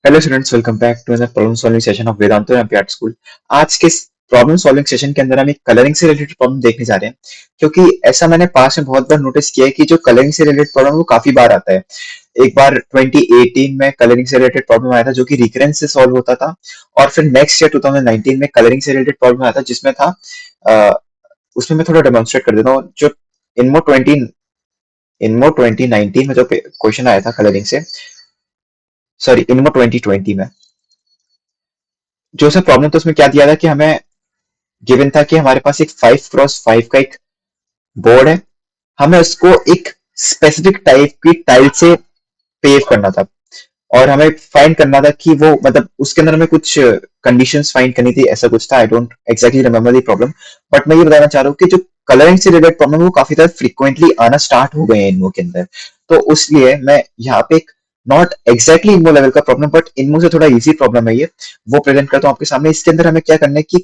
Hello students, welcome back to another problem solving session of Vedantu MPR school. आज के problem solving session के अंदर हम एक कलरिंग से रिलेटेड प्रॉब्लम देखने जा रहे हैं, क्योंकि ऐसा मैंने पास में बहुत बार नोटिस किया है कि जो कलरिंग से रिलेटेड प्रॉब्लम वो काफी बार आता है। एक बार 2018 में कलरिंग से रिलेटेड प्रॉब्लम आया था जो कि रिकरेंस से सॉल्व होता था, और फिर नेक्स्ट ईयर 2019 में कलरिंग से रिलेटेड प्रॉब्लम आया था जिसमें था अ, उसमें मैं थोड़ा डेमोन्स्ट्रेट कर देता हूँ। जो इनमो 2019 में जो क्वेश्चन आया था कलरिंग से, सॉरी इनमो 2020 में जो सा प्रॉब्लम था उसमें क्या दिया था कि हमें गिवन था कि हमारे पास एक 5x5 का एक बोर्ड है। हमें उसको एक स्पेसिफिक टाइप की टाइल से पेव करना था, और हमें फाइंड करना था कि वो मतलब उसके अंदर हमें कुछ कंडीशंस फाइंड करनी थी, ऐसा कुछ था। I don't exactly remember the problem, but मैं ये बताना चाह रहा हूँ कि जो कलरिंग से रिलेटेड प्रॉब्लम वो काफी ज्यादा फ्रिक्वेंटली आना स्टार्ट हो गए हैं इनमो के अंदर। तो उसलिए मैं यहाँ पे एक नॉट एग्जैक्टली इनमो लेवल का प्रॉब्लम बट इनमो से थोड़ा इजी प्रॉब्लम है ये, वो प्रेजेंट करता हूँ आपके सामने। इसके अंदर हमें क्या करना है कि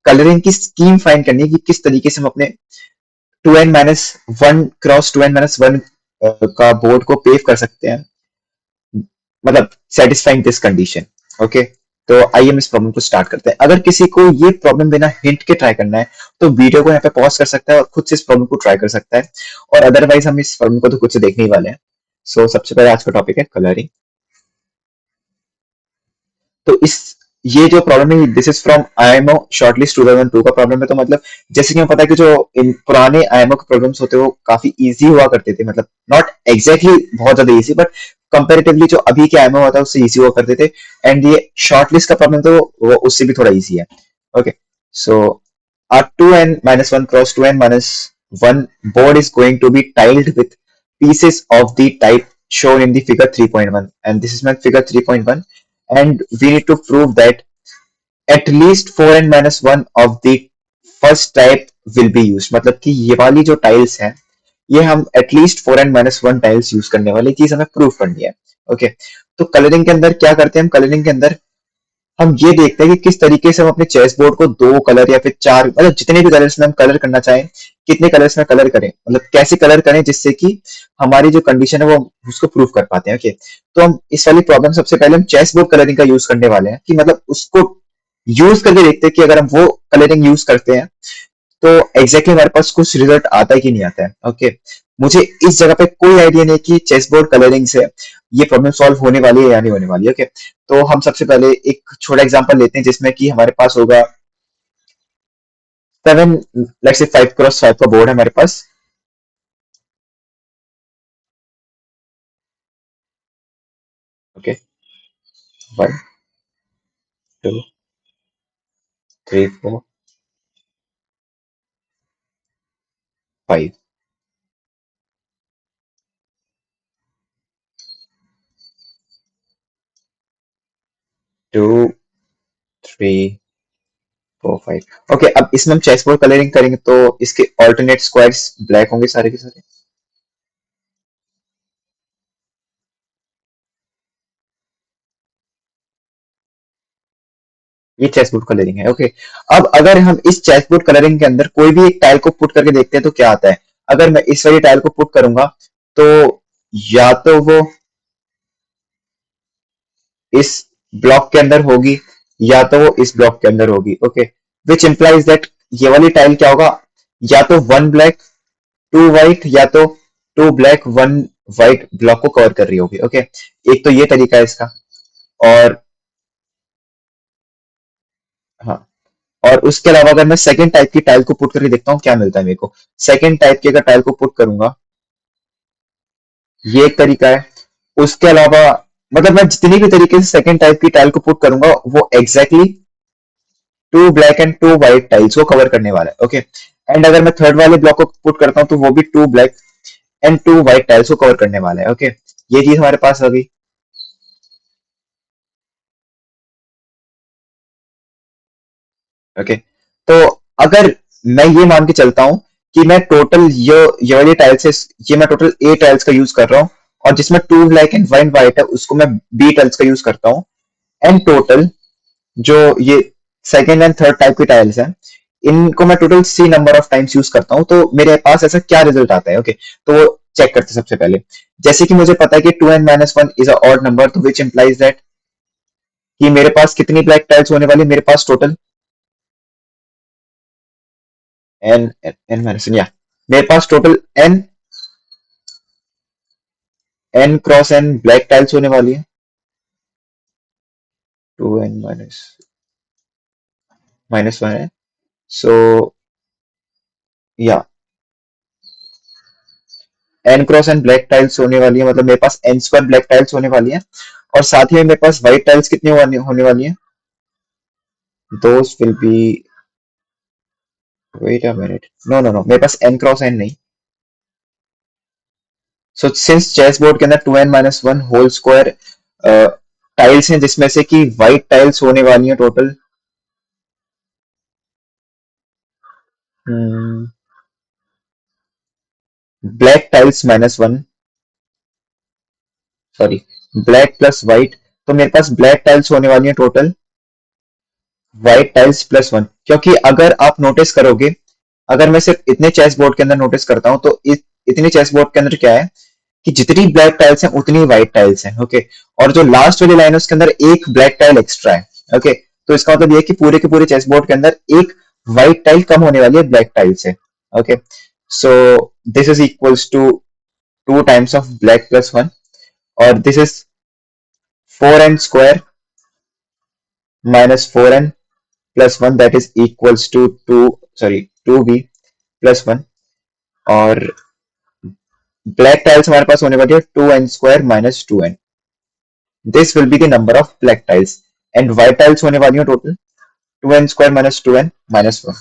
कलरिंग की स्कीम फाइंड करनी है कि किस तरीके से हम अपने 2n-1 क्रॉस 2n-1 का बोर्ड को पेव कर सकते हैं, मतलब सेटिस्फाइंग दिस कंडीशन। ओके, तो आइए हम इस प्रॉब्लम को स्टार्ट करते हैं। अगर किसी को ये प्रॉब्लम बिना हिंट के ट्राई करना है तो वीडियो को यहाँ पे पॉज कर सकता है और खुद से इस प्रॉब्लम को ट्राई कर सकता है, और अदरवाइज हम इस प्रॉब्लम को तो खुद से देखने ही वाले हैं। सो सबसे पहले आज का टॉपिक है कलरिंग। तो इस ये जो प्रॉब्लम है this is from IMO shortlist 2002 का प्रॉब्लम है। तो मतलब जैसे कि हमें पता है कि जो इन पुराने आईएमओ के प्रॉब्लम्स होते हैं वो काफी इजी हुआ करते थे, मतलब नॉट एग्जैक्टली बहुत ज्यादा इजी बट कंपैरेटिवली जो अभी के आईएमओ होता है उससे इजी हुआ करते थे। एंड ये शॉर्टलिस्ट का प्रॉब्लम तो वो उससे भी थोड़ा इजी है। Okay, so our 2n-1 cross 2n-1 board is going to be tiled with pieces of the type shown in the figure 3.1, and this is my figure 3.1, and we need to prove that at least 4n-1 of the first type will be used। मतलब कि ये वाली जो tiles हैं ये हम at least 4n-1 tiles use करने वाली चीज हमें प्रूव करनी है। ओके, तो कलरिंग के अंदर क्या करते हैं हम? कलरिंग के अंदर हम ये देखते हैं कि किस तरीके से हम अपने चेस बोर्ड को दो कलर या फिर चार, मतलब जितने भी कलर्स में हम कलर करना चाहें, कितने कलर्स में कलर करें, मतलब कैसे कलर करें जिससे कि हमारी जो कंडीशन है वो उसको प्रूव कर पाते हैं। ओके, तो हम इस वाली प्रॉब्लम सबसे पहले हम चेस बोर्ड कलरिंग का यूज करने वाले हैं, कि मतलब उसको यूज करके देखते हैं कि अगर हम वो कलरिंग यूज करते हैं तो एग्जैक्टली हमारे पास कुछ रिजल्ट आता है कि नहीं आता है। ओके, मुझे इस जगह पे कोई आइडिया नहीं कि चेस बोर्ड कलरिंग से ये प्रॉब्लम सॉल्व होने वाली है या नहीं होने वाली है। ओके, तो हम सबसे पहले एक छोटा एग्जांपल लेते हैं जिसमें कि हमारे पास होगा 7, लेट्स से 5x5 का बोर्ड है हमारे पास। ओके, 1 2 3 4 5, 2 3 4 5। ओके, अब इसमें हम चेस बोर्ड कलरिंग करेंगे तो इसके ऑल्टरनेट स्क्वायर्स ब्लैक होंगे सारे के सारे। ये चेसबोर्ड कलरिंग है। ओके, अब अगर हम इस चेसबोर्ड कलरिंग के अंदर कोई भी एक टाइल को पुट करके देखते हैं तो क्या आता है। अगर मैं इस वाली टाइल को पुट करूंगा तो या तो वो इस ब्लॉक के अंदर होगी या तो वो इस ब्लॉक के अंदर होगी। ओके, विच इंप्लाइज दैट ये वाली टाइल क्या होगा, या तो 1 ब्लैक 2 वाइट, या तो 2 ब्लैक 1 वाइट ब्लॉक को कवर कर रही होगी। ओके, एक तो ये तरीका है इसका। और हाँ, और उसके अलावा अगर मैं सेकंड टाइप की टाइल को पुट करके देखता हूँ क्या मिलता है मेरे को। सेकंड टाइप की अगर टाइल को पुट करूंगा, ये एक तरीका है। उसके अलावा मतलब मैं जितनी भी तरीके से सेकंड टाइप की टाइल को पुट करूंगा वो exactly 2 black and 2 white tiles को कवर करने वाला है। ओके, एंड अगर मैं थर्ड वाले ब्लॉक को पुट करता हूँ तो वो भी 2 ब्लैक एंड 2 वाइट टाइल्स को कवर करने वाला है। ओके, ये चीज हमारे पास आ गई। ओके, तो अगर मैं ये मान के चलता हूँ कि मैं टोटल ये वाली टाइल्स, ये मैं टोटल ए टाइल्स का यूज कर रहा हूँ, और जिसमें 2 ब्लैक एंड 1 वाइट है उसको मैं बी टाइल्स का यूज करता हूँ, एंड टोटल जो ये सेकेंड एंड थर्ड टाइप की टाइल्स हैं इनको मैं total C number of times use करता हूँ, तो मेरे पास ऐसा क्या रिजल्ट आता है। ओके, तो वो चेक करते हैं सबसे पहले। जैसे कि मुझे पता है कि 2n-1 is a odd number, तो विच इंप्लाइज दैट कि मेरे पास कितनी ब्लैक टाइल्स होने वाली है, मेरे पास टोटल एन एन माइनस या मेरे पास total N N cross N black tiles होने वाली है, 2n माइनस वन है। सो या N cross N black tiles होने वाली है, मतलब मेरे पास एन स्क्वायर ब्लैक टाइल्स होने वाली है। और साथ ही में मेरे पास व्हाइट टाइल्स कितनी होने वाली है, those will be, wait a minute, no no no, मेरे पास एन क्रॉस एन नहीं। सो सिंस चेस बोर्ड के अंदर 2n-1 होल स्क्वायर टाइल्स हैं, जिसमें से कि व्हाइट टाइल्स होने वाली है total black tiles -1, sorry black plus white, तो मेरे पास ब्लैक टाइल्स होने वाली है टोटल व्हाइट टाइल्स +1। क्योंकि अगर आप नोटिस करोगे, अगर मैं सिर्फ इतने चेस बोर्ड के अंदर नोटिस करता हूं तो इतने चेस बोर्ड के अंदर क्या है कि जितनी ब्लैक टाइल्स हैं उतनी व्हाइट टाइल्स हैं, ओके। और जो लास्ट वाली लाइन है उसके अंदर एक ब्लैक टाइल एक्स्ट्रा है, ओके। तो इसका मतलब ये है कि पूरे के पूरे चेस बोर्ड के अंदर एक व्हाइट टाइल कम होने वाली है ब्लैक टाइल से, okay. So this is equals to 2 times of black +1, और this is 4n² -4n+1, that is equals to 2b +1। और ब्लैक टाइल्स हमारे पास होने वाली है 2n² -2n, this will be the number of black tiles. And white tiles होने वाली है total 2n² -2n -1,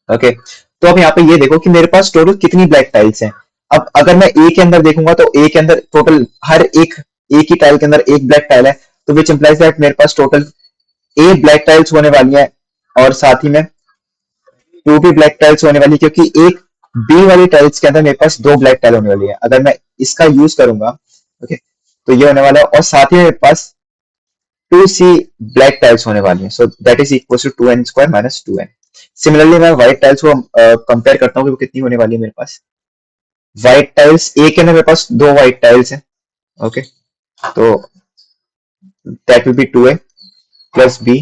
okay. तो अब यहाँ पे ये देखो कि मेरे पास टोटल कितनी ब्लैक टाइल्स हैं। अब अगर मैं ए के अंदर देखूंगा तो ए के अंदर टोटल हर एक ही टाइल के अंदर एक ब्लैक टाइल है, तो विच इंप्लाइज दैट मेरे पास टोटल ए ब्लैक टाइल्स होने वाली है, और साथ ही में टू भी ब्लैक टाइल्स होने वाली है, क्योंकि एक बी वाली टाइल्स के अंदर मेरे पास दो ब्लैक टाइल होने वाली है। अगर मैं इसका यूज करूंगा, ओके, तो ये होने वाला है, और साथ ही मेरे पास 2c ब्लैक टाइल्स होने वाली है। So that is equal to 2n² -2n। Similarly मैं व्हाइट टाइल्स को कंपेयर करता हूँ कि वो कितनी होने वाली है मेरे पास। व्हाइट टाइल्स ए के अंदर मेरे पास दो व्हाइट टाइल्स हैं, ओके। तो that will be 2a plus B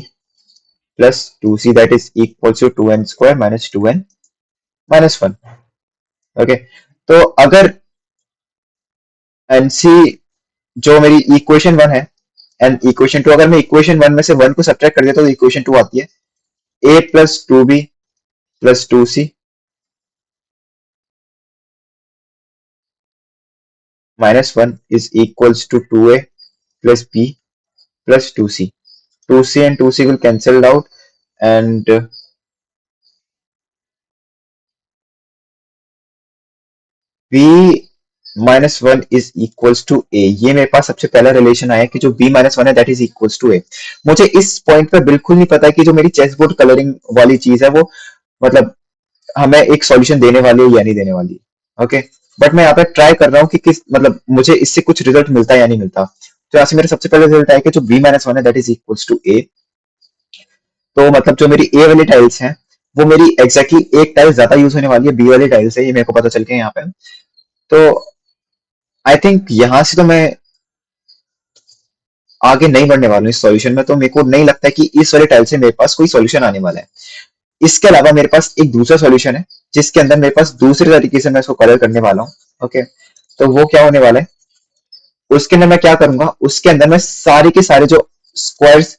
plus 2c, that is equal to 2n² -2n -1, okay. तो अगर एनसी जो मेरी इक्वेशन 1 है एंड इक्वेशन 2, अगर मैं इक्वेशन 1 में से 1 को सब्ट्रैक्ट कर देता तो इक्वेशन 2 आती है a plus 2b plus 2c -1 is equals to 2a plus b plus 2c। 2c and 2c will cancelled out, and b -1 is equals to a। ये मेरे पास सबसे पहला रिलेशन आया कि जो b -1 है that is equals to a। मुझे इस पॉइंट पे बिल्कुल नहीं पता कि जो मेरी चेस बोर्ड कलरिंग वाली चीज है वो मतलब हमें एक सॉल्यूशन देने वाली है या नहीं देने वाली है, ओके। बट मैं यहाँ पे ट्राई कर रहा हूँ कि किस मतलब मुझे इससे कुछ रिजल्ट मिलता है या नहीं मिलता। तो यहाँ से मेरा सबसे पहले रिजल्ट आया कि जो b -1 है that is equals to a। तो मतलब जो मेरी ए वाली टाइल्स हैं वो मेरी एग्जैक्टली एक टाइल ज्यादा यूज होने वाली है बी वाली टाइल से, ये मेरे को पता चल गया यहाँ पे। तो आई थिंक यहाँ से तो मैं आगे नहीं बढ़ने वाला हूँ इस सॉल्यूशन में, तो मेरे को नहीं लगता है कि इस वाले टाइल से मेरे पास कोई सॉल्यूशन आने वाला है। इसके अलावा मेरे पास एक दूसरा सॉल्यूशन है जिसके अंदर मेरे पास दूसरे तरीके से मैं इसको कलर करने वाला हूँ, ओके। तो वो क्या होने वाला है, उसके अंदर मैं क्या करूंगा, उसके अंदर मैं सारे के सारे जो स्क्वायर्स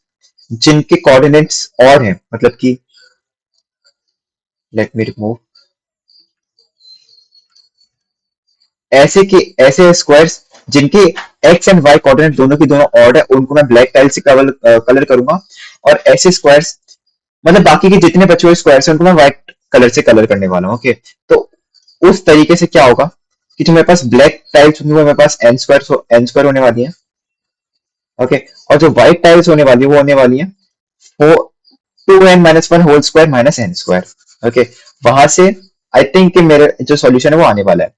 जिनके कोऑर्डिनेट्स और हैं, मतलब कि लेट मी रिमूव ऐसे के ऐसे स्क्वायर्स जिनके एक्स एंड वाई कोऑर्डिनेट दोनों की दोनों ऑड है, उनको मैं ब्लैक टाइल से कलर करूंगा। और ऐसे स्क्वायर्स मतलब बाकी के जितने बचे हुए स्क्वायर्स हैं उनको मैं व्हाइट कलर से कलर करने वाला हूँ, ओके। तो उस तरीके से क्या होगा कि जो मेरे पास ब्लैक टाइल्स होंगी वो मेरे पास एन स्क्वायर होने वाली है, ओके। और जो व्हाइट टाइल्स होने वाली है वो होने वाली है वो 2n-1 whole square -n², okay. वहां से आई थिंक कि मेरा जो सॉल्यूशन है वो आने वाला है।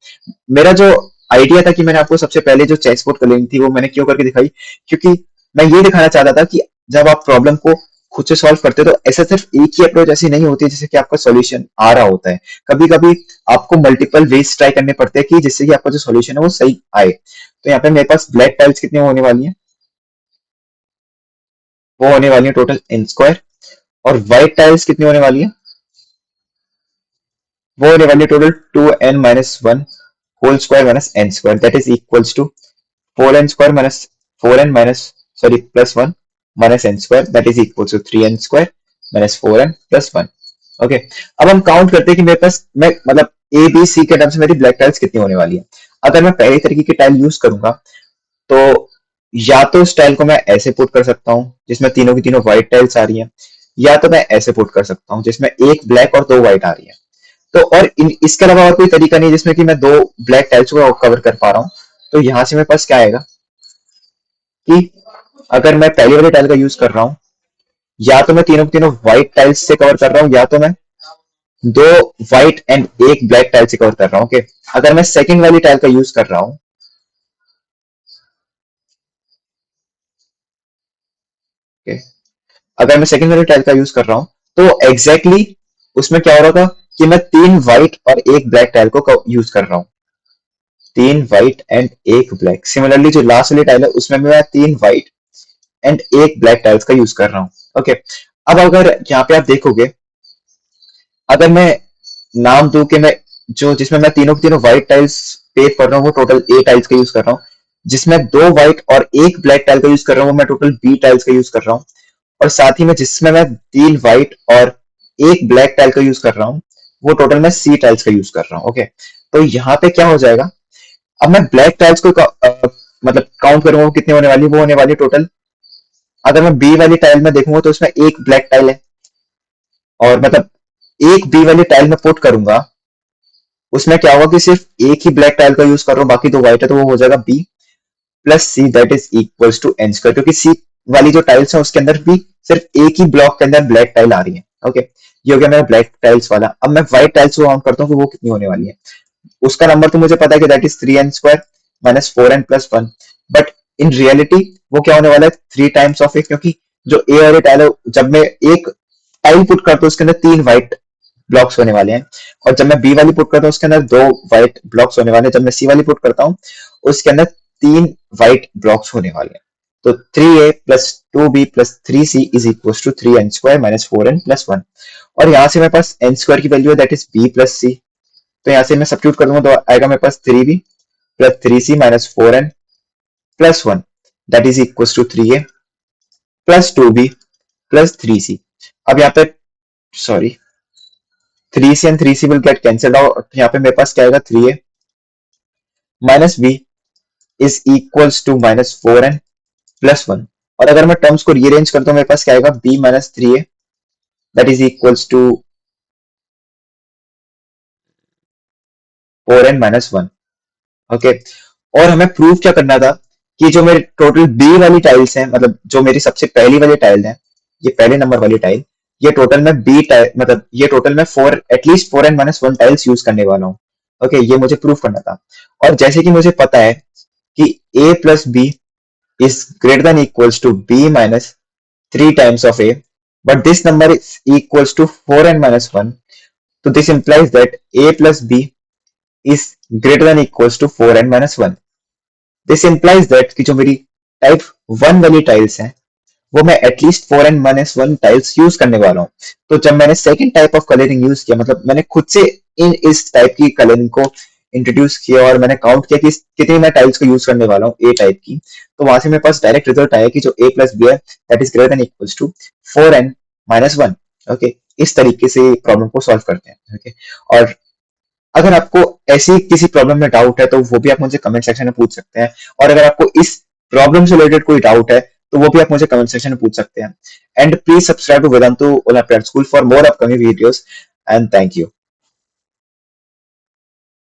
मेरा जो आइडिया था कि मैंने आपको सबसे पहले जो चेस बोर्ड कलरिंग थी वो मैंने क्यों करके दिखाई, क्योंकि मैं ये दिखाना चाहता था कि जब आप प्रॉब्लम को खुद से सॉल्व करते हो तो ऐसा सिर्फ एक ही अप्रोच ऐसी नहीं होती है जिससे कि आपका सॉल्यूशन आ रहा होता है। कभी कभी आपको मल्टीपल वेज ट्राई करने पड़ते हैं कि जिससे कि आपका जो सॉल्यूशन है वो सही आए। तो यहाँ पे मेरे पास ब्लैक टाइल्स कितनी होने वाली है, वो होने वाली है टोटल n स्क्वायर, और व्हाइट टाइल्स कितनी होने वाली है, वो होने वाली है total 2n minus one whole square minus n square, that is equals to 4n square minus 4n minus sorry plus one minus n square, that is equals to 3n square minus 4n plus one. Okay, अब हम count करते हैं कि मेरे पास मैं मतलब A B C के terms में मेरी ब्लैक टाइल्स कितनी होने वाली है। अगर मैं पहले तरीके की टाइल यूज करूंगा तो या तो इस टाइल को मैं ऐसे पुट कर सकता हूँ जिसमें तीनों की तीनों व्हाइट टाइल्स आ रही हैं, या तो मैं ऐसे पुट कर सकता हूँ जिसमें एक ब्लैक और दो व्हाइट आ रही है। तो और इसके अलावा और कोई तरीका नहीं जिसमें कि मैं दो ब्लैक टाइल्स को कवर कर पा रहा हूँ। तो यहाँ से मेरे पास क्या आएगा कि अगर मैं पहली वाली टाइल का यूज कर रहा हूँ, या तो मैं तीनों तीनों व्हाइट टाइल्स से कवर कर रहा हूँ, या तो मैं दो व्हाइट एंड एक ब्लैक टाइल से कवर कर रहा हूँ। ओके, अगर मैं सेकंड वाली टाइल का यूज कर रहा हूँ, ओके, अगर मैं सेकंड वाली टाइल का यूज कर रहा हूँ तो एग्जैक्टली exactly उसमें क्या हो रहा था कि मैं तीन व्हाइट और एक ब्लैक टाइल को यूज कर रहा हूँ, तीन व्हाइट एंड एक ब्लैक। सिमिलरली जो लास्ट वाली टाइल है उसमें मैं तीन व्हाइट एंड एक ब्लैक टाइल्स का यूज कर रहा हूँ। ओके, अब अगर यहाँ पे आप देखोगे, अगर मैं नाम दूं कि मैं जो जिसमें मैं तीनों तीनों व्हाइट टाइल्स पे कर रहा हूँ वो टोटल ए टाइल्स का यूज कर रहा हूँ, जिसमें दो व्हाइट और एक ब्लैक टाइल का यूज कर रहा हूँ वो मैं टोटल बी टाइल्स का यूज कर रहा हूँ, और साथ ही में जिसमें मैं तीन व्हाइट और एक ब्लैक टाइल का यूज कर रहा हूँ वो टोटल मैं सी टाइल्स का यूज कर रहा हूँ। ओके, तो यहाँ पे क्या हो जाएगा, अब मैं ब्लैक टाइल्स को मतलब काउंट करूंगा वो कितनी होने वाली, वो होने वाली टोटल, अगर मैं बी वाली टाइल में देखूंगा तो उसमें एक ब्लैक टाइल है, और मतलब एक बी वाली टाइल में पुट करूंगा उसमें क्या होगा कि सिर्फ एक ही ब्लैक टाइल का यूज कर रहा हूँ, बाकी दो व्हाइट है, तो वो हो जाएगा B plus C that is equals to N square, क्योंकि सी वाली जो टाइल्स है उसके अंदर भी सिर्फ एक ही ब्लॉक के अंदर ब्लैक टाइल आ रही है। ओके, ये हो गया मेरा ब्लैक टाइल्स वाला। अब मैं व्हाइट टाइल्स को काउंट करता हूँ कि वो कितनी होने वाली है। उसका नंबर तो मुझे पता है कि that is 3n square minus 4n plus one, but in reality वो क्या होने वाला है, थ्री टाइम्स ऑफ ए, क्योंकि जो ए और ए टाइल है जब मैं एक टाइल पुट करता हूँ उसके अंदर तीन व्हाइट ब्लॉक्स होने वाले हैं, और जब मैं बी वाली पुट करता हूँ उसके अंदर दो व्हाइट ब्लॉक्स होने वाले हैं, जब मैं सी वाली पुट करता हूँ उसके अंदर तीन व्हाइट ब्लॉक्स होने वाले हैं। तो 3a plus 2b plus 3c is equal to 3n square minus 4n plus one, और यहाँ से मेरे पास n स्क्वायर की वैल्यू है that is b plus C, तो यहाँ से मैं सब्स्टिट्यूट कर दूंगा तो आएगा मेरे पास 3b plus 3c minus 4n plus one, that is equal to 3a plus 2b plus 3c। अब यहाँ पे sorry 3c and 3c will get cancelled out, यहाँ पे मेरे पास क्या आएगा 3a minus b is equals to minus 4n plus one, और अगर मैं टर्म्स को रीअरेंज करता हूँ मेरे पास क्या आएगा b minus 3a that is equals to 4n minus one. Okay, और हमें प्रूव क्या करना था कि जो मेरे टोटल बी वाली टाइल्स हैं, मतलब जो मेरी सबसे पहली वाली टाइल है, ये पहले नंबर वाली टाइल, ये टोटल में बी टाइल मतलब ये टोटल में four at least 4n minus one tiles use करने वाला हूँ। ओके, ये मुझे प्रूव करना था, और जैसे कि मुझे पता है कि a plus B is greater than equals to b minus three times of a, but this number is equals to 4n minus 1, so this implies that a plus b is greater than equals to 4n minus 1. This implies that कि जो मेरी type 1 वाली tiles हैं वो मैं at least 4n minus one tiles use करने वाला हूँ। तो जब मैंने second type of colouring use किया, मतलब मैंने खुद से इस टाइप की कलरिंग को इंट्रोड्यूस किया और मैंने काउंट किया कि कितनी मैं टाइल्स को यूज करने वाला हूँ ए टाइप की, तो वहां से मेरे पास डायरेक्ट रिजल्ट आया कि जो ए प्लस बी है that is greater than equals to 4n minus one. Okay, इस तरीके से प्रॉब्लम को सॉल्व करते हैं। ओके, और अगर आपको ऐसी किसी प्रॉब्लम में डाउट है तो वो भी आप मुझे कमेंट सेक्शन में पूछ सकते हैं, और अगर आपको इस प्रॉब्लम से रिलेटेड कोई डाउट है तो वो भी आप मुझे कमेंट सेक्शन में पूछ सकते हैं। And please subscribe to Vedantu olympiad school for more upcoming videos, and thank you.